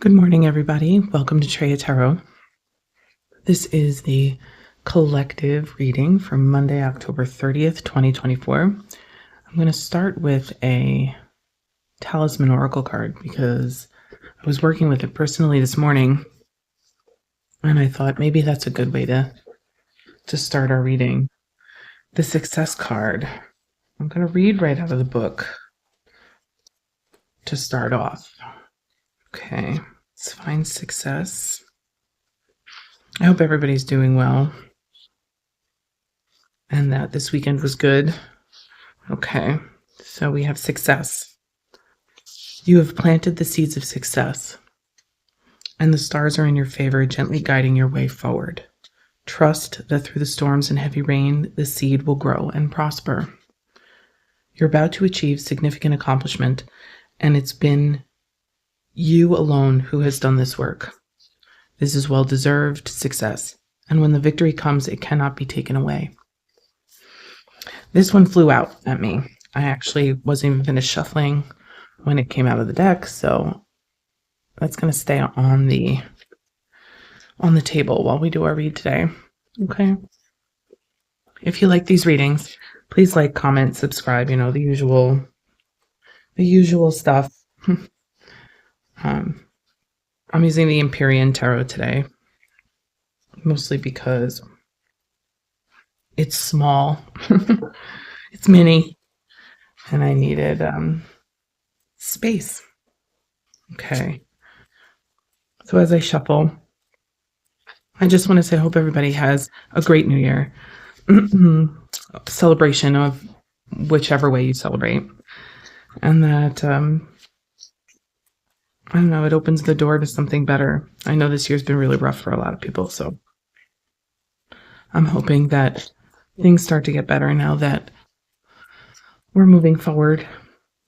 Good morning, everybody. Welcome to Treya Tarot. This is the collective reading for Monday, October 30th, 2024. I'm going to start with a Talisman Oracle card because I was working with it personally this morning, and I thought maybe that's a good way to start our reading. The Success card. I'm going to read right out of the book to start off. Okay, let's find success. I hope everybody's doing well and that this weekend was good. Okay, so we have success. You have planted the seeds of success, and the stars are in your favor, gently guiding your way forward. Trust that through the storms and heavy rain, the seed will grow and prosper. You're about to achieve significant accomplishment, and it's been you alone who has done this work. This is well-deserved success, and when the victory comes, it cannot be taken away. This one flew out at me. I actually wasn't even finished shuffling when it came out of the deck, so that's going to stay on the table while we do our read today. Okay. If you like these readings, please like, comment, subscribe, the usual stuff. I'm using the Empyrean Tarot today, mostly because it's small. It's mini, and I needed space. Okay. So as I shuffle, I just want to say I hope everybody has a great New Year. Celebration of whichever way you celebrate. And that, I don't know, it opens the door to something better. I know this year's been really rough for a lot of people, so I'm hoping that things start to get better now that we're moving forward.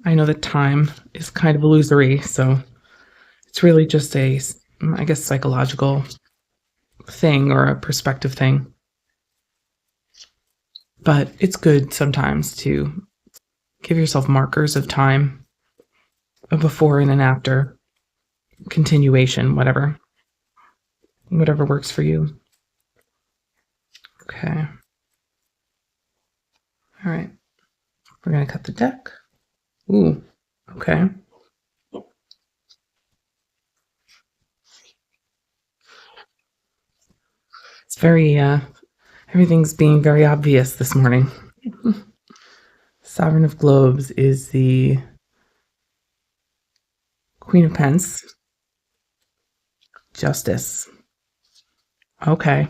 I know that time is kind of illusory, so it's really just a, I guess, psychological thing or a perspective thing. But it's good sometimes to give yourself markers of time, a before and an after, continuation, whatever works for you. Okay. All right. We're going to cut the deck. Ooh, okay. It's very, everything's being very obvious this morning. Sovereign of Globes is the Queen of Pence. Justice. Okay.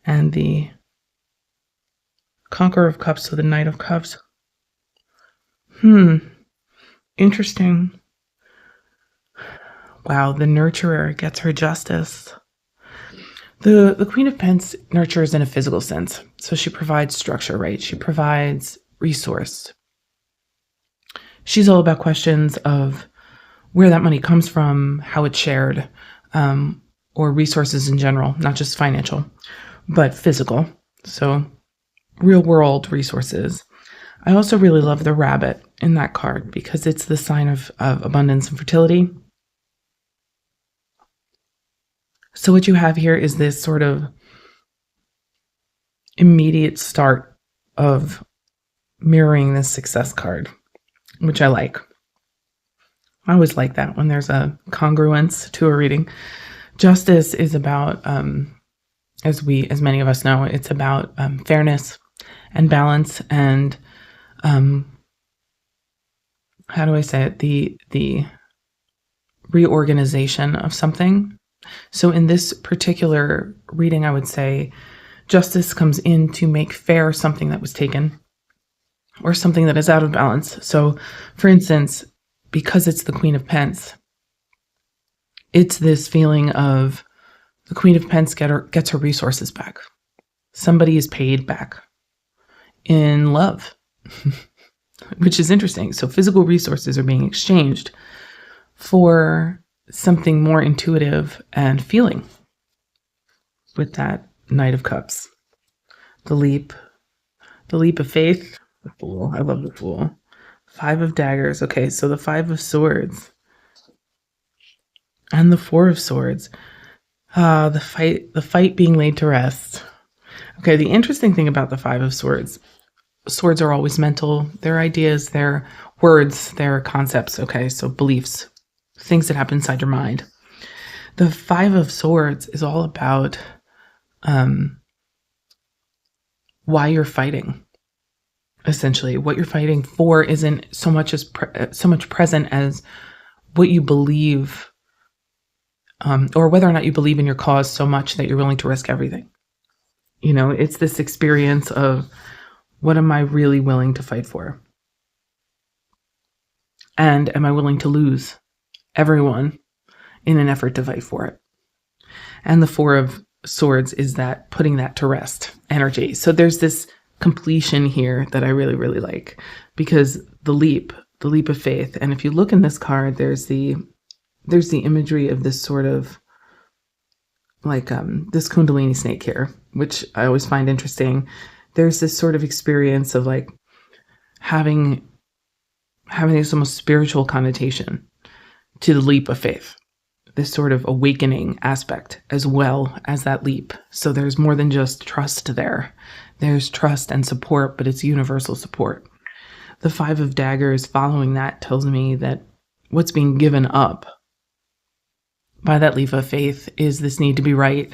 And the Conqueror of Cups, so the Knight of Cups. Interesting. Wow, the Nurturer gets her justice. The Queen of Pence nurtures in a physical sense. So she provides structure, right? She provides resource. She's all about questions of where that money comes from, how it's shared, or resources in general, not just financial, but physical. So real world resources. I also really love the rabbit in that card because it's the sign of abundance and fertility. So what you have here is this sort of immediate start of mirroring this success card, which I like. I always like that when there's a congruence to a reading. Justice is about, as many of us know, it's about fairness and balance and, how do I say it? The reorganization of something. So in this particular reading, I would say justice comes in to make fair something that was taken or something that is out of balance. So for instance, because it's the Queen of Pence, it's this feeling of the Queen of Pence gets her resources back. Somebody is paid back in love, which is interesting. So physical resources are being exchanged for something more intuitive and feeling with that Knight of Cups. The leap of faith, the Fool. I love the Fool. 5 of Daggers. Okay, so the 5 of Swords. and the Four of Swords. The fight being laid to rest. Okay, the interesting thing about the Five of Swords, swords are always mental. They're ideas, they're words, they're concepts, okay? So beliefs, things that happen inside your mind. The Five of Swords is all about why you're fighting. Essentially, what you're fighting for isn't so much present as what you believe, or whether or not you believe in your cause so much that you're willing to risk everything. You know, it's this experience of, what am I really willing to fight for? And am I willing to lose everyone in an effort to fight for it? And the Four of Swords is that putting that to rest energy. So there's this completion here that I really, really like, because the leap of faith. And if you look in this card, there's the imagery of this sort of like this Kundalini snake here, which I always find interesting. There's this sort of experience of like having this almost spiritual connotation to the leap of faith, this sort of awakening aspect as well as that leap. So there's more than just trust there. There's trust and support, but it's universal support. The Five of Daggers following that tells me that what's being given up by that leap of faith is this need to be right,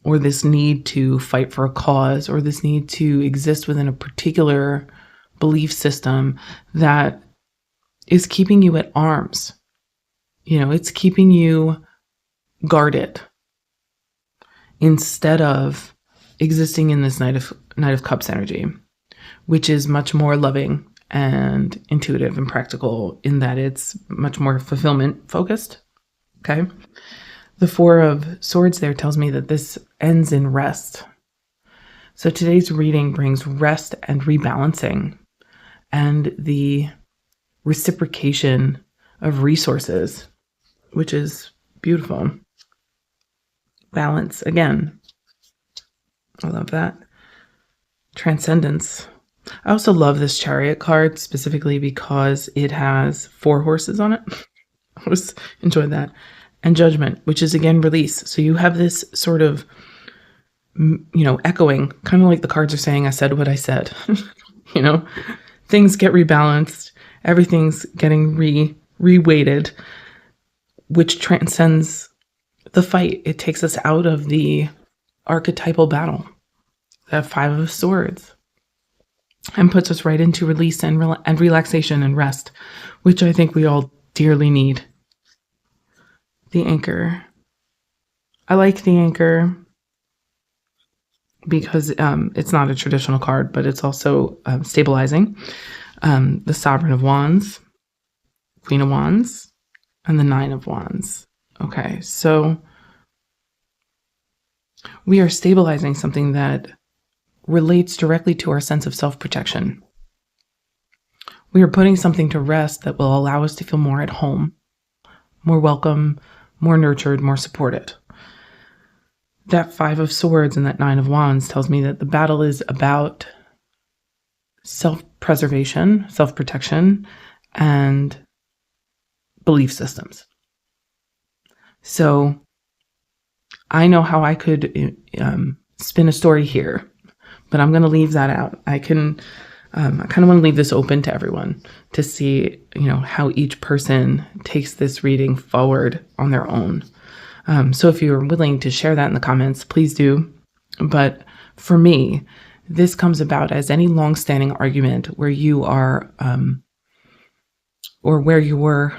or this need to fight for a cause, or this need to exist within a particular belief system that is keeping you at arms. You know, it's keeping you guarded instead of existing in this Knight of Cups energy, which is much more loving and intuitive and practical in that it's much more fulfillment focused. Okay. The Four of Swords there tells me that this ends in rest. So today's reading brings rest and rebalancing and the reciprocation of resources, which is beautiful. Balance, again. I love that. Transcendence. I also love this Chariot card specifically because it has 4 horses on it. I always enjoyed that. And Judgment, which is again release. So you have this sort of, echoing, kind of like the cards are saying, I said what I said. Things get rebalanced. Everything's getting reweighted, which transcends the fight. It takes us out of the archetypal battle, that Five of Swords, and puts us right into release and relaxation and rest, which I think we all dearly need. The Anchor. I like the Anchor because it's not a traditional card, but it's also stabilizing. The Sovereign of Wands, Queen of Wands, and the Nine of Wands. Okay, so we are stabilizing something that relates directly to our sense of self-protection. We are putting something to rest that will allow us to feel more at home, more welcome, more nurtured, more supported. That Five of Swords and that Nine of Wands tells me that the battle is about self-preservation, self-protection, and belief systems. So I know how I could spin a story here, but I'm going to leave that out. I kind of want to leave this open to everyone to see, how each person takes this reading forward on their own. So if you're willing to share that in the comments, please do. But for me, this comes about as any long-standing argument where you are, or where your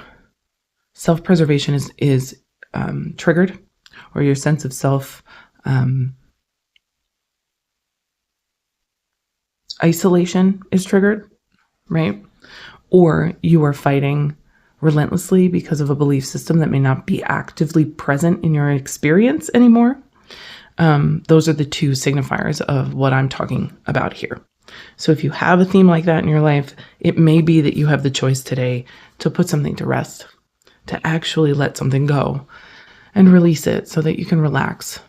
self-preservation is triggered, or your sense of self isolation is triggered, right? Or you are fighting relentlessly because of a belief system that may not be actively present in your experience anymore. Those are the 2 signifiers of what I'm talking about here. So if you have a theme like that in your life, it may be that you have the choice today to put something to rest, to actually let something go and release it so that you can relax.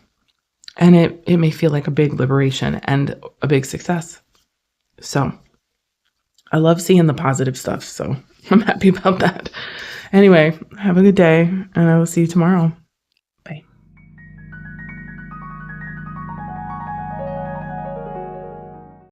And it may feel like a big liberation and a big success. So I love seeing the positive stuff. So I'm happy about that. Anyway, have a good day, and I will see you tomorrow.